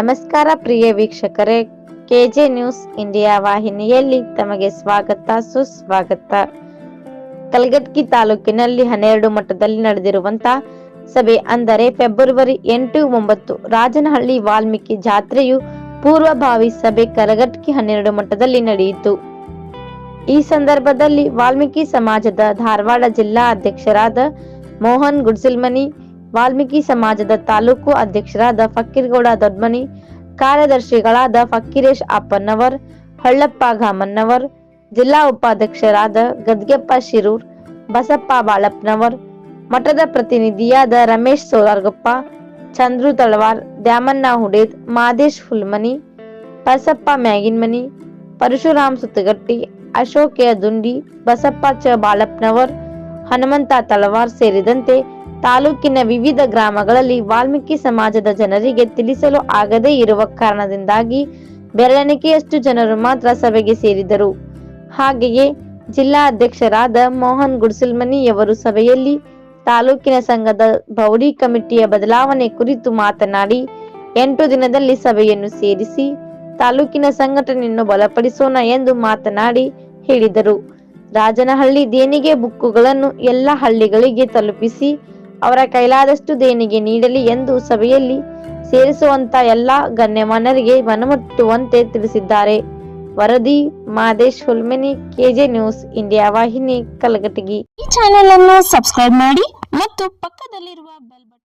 ನಮಸ್ಕಾರ ಪ್ರಿಯ ವೀಕ್ಷಕರೇ, K J news India ವಾಹಿನಿಯಲ್ಲಿ ತಮಗೆ ಸ್ವಾಗತ ಸುಸ್ವಾಗತ. ಕಲಘಟಗಿ ತಾಲೂಕಿನಲ್ಲಿ 12 ಮಟ್ಟದಲ್ಲಿ ನಡೆದಿರುವಂತಹ ಸಭೆ ಅಂದರೆ ಫೆಬ್ರವರಿ 8, 9 ರಾಜನಹಳ್ಳಿ ವಾಲ್ಮೀಕಿ ಜಾತ್ರೆಯು ಪೂರ್ವಭಾವಿ ಸಭೆ ಕಲಘಟಗಿ 12 ಮಟ್ಟದಲ್ಲಿ ನಡೆಯಿತು. ಈ ಸಂದರ್ಭದಲ್ಲಿ ವಾಲ್ಮೀಕಿ ಸಮಾಜದ ಧಾರವಾಡ ಜಿಲ್ಲಾ ಅಧ್ಯಕ್ಷರಾದ ಮೋಹನ್ ಗುಡ್ಸಿಲ್ಮನಿ, ವಾಲ್ಮೀಕಿ ಸಮಾಜದ ತಾಲೂಕು ಅಧ್ಯಕ್ಷರಾದ ಫಕೀರಗೌಡ ದೊಡ್ಮನಿ, ಕಾರ್ಯದರ್ಶಿಗಳಾದ ಫಕೀರೇಶ್ ಅಪ್ಪನವರ್, ಹೊಳ್ಳಪ್ಪ ಗಾಮನ್ನವರ್, ಜಿಲ್ಲಾ ಉಪಾಧ್ಯಕ್ಷರಾದ ಗದ್ಗೆಪ್ಪ ಶಿರೂರ್, ಬಸಪ್ಪ ಬಾಳಪ್ಪನವರ್, ಮಠದ ಪ್ರತಿನಿಧಿಯಾದ ರಮೇಶ್ ಸೋಲಾರ್ಗೊಪ್ಪ, ಚಂದ್ರು ತಳವಾರ್, ದ್ಯಾಮಣ್ಣ ಹುಡೇದ್, ಮಾದೇಶ್ ಹುಲ್ಮನಿ, ಬಸಪ್ಪ ಮ್ಯಾಗಿನ್ಮನಿ, ಪರಶುರಾಮ್ ಸುತ್ತಗಟ್ಟಿ, ಅಶೋಕ್ ದುಂಡಿ, ಬಸಪ್ಪ ಚ ಬಾಳಪ್ಪನವರ್, ಹನುಮಂತ ತಳವಾರ್ ಸೇರಿದಂತೆ ತಾಲೂಕಿನ ವಿವಿಧ ಗ್ರಾಮಗಳಲ್ಲಿ ವಾಲ್ಮೀಕಿ ಸಮಾಜದ ಜನರಿಗೆ ತಿಳಿಸಲು ಆಗದೇ ಇರುವ ಕಾರಣದಿಂದಾಗಿ ಬೆರಳೆಣಿಕೆಯಷ್ಟು ಜನರು ಮಾತ್ರ ಸಭೆಗೆ ಸೇರಿದರು. ಹಾಗೆಯೇ ಜಿಲ್ಲಾ ಅಧ್ಯಕ್ಷರಾದ ಮೋಹನ್ ಗುಡ್ಸಿಲ್ಮನಿಯವರು ಸಭೆಯಲ್ಲಿ ತಾಲೂಕಿನ ಸಂಘದ ಬೌಡಿ ಕಮಿಟಿಯ ಬದಲಾವಣೆ ಕುರಿತು ಮಾತನಾಡಿ 8 ದಿನದಲ್ಲಿ ಸಭೆಯನ್ನು ಸೇರಿಸಿ ತಾಲೂಕಿನ ಸಂಘಟನೆಯನ್ನು ಬಲಪಡಿಸೋಣ ಎಂದು ಮಾತನಾಡಿ ಹೇಳಿದರು. ರಾಜನಹಳ್ಳಿ ದೇಣಿಗೆ ಬುಕ್ಕುಗಳನ್ನು ಎಲ್ಲ ಹಳ್ಳಿಗಳಿಗೆ ತಲುಪಿಸಿ ಅವರ ಕೈಲಾದಷ್ಟು ದೇಣಿಗೆ ನೀಡಲಿ ಎಂದು ಸಭೆಯಲ್ಲಿ ಸೇರಿಸುವಂತ ಎಲ್ಲ ಗಣ್ಯಮಾನ್ಯರಿಗೆ ಮನಮುಟ್ಟುವಂತೆ ತಿಳಿಸಿದ್ದಾರೆ. ವರದಿ Madesh Hulmani, K J news India ವಾಹಿನಿ, ಕಲಘಟಗಿ. ಈ ಚಾನೆಲ್ ಅನ್ನು ಸಬ್ಸ್ಕ್ರೈಬ್ ಮಾಡಿ ಮತ್ತು ಪಕ್ಕದಲ್ಲಿರುವ ಬೆಲ್ ಬಟನ್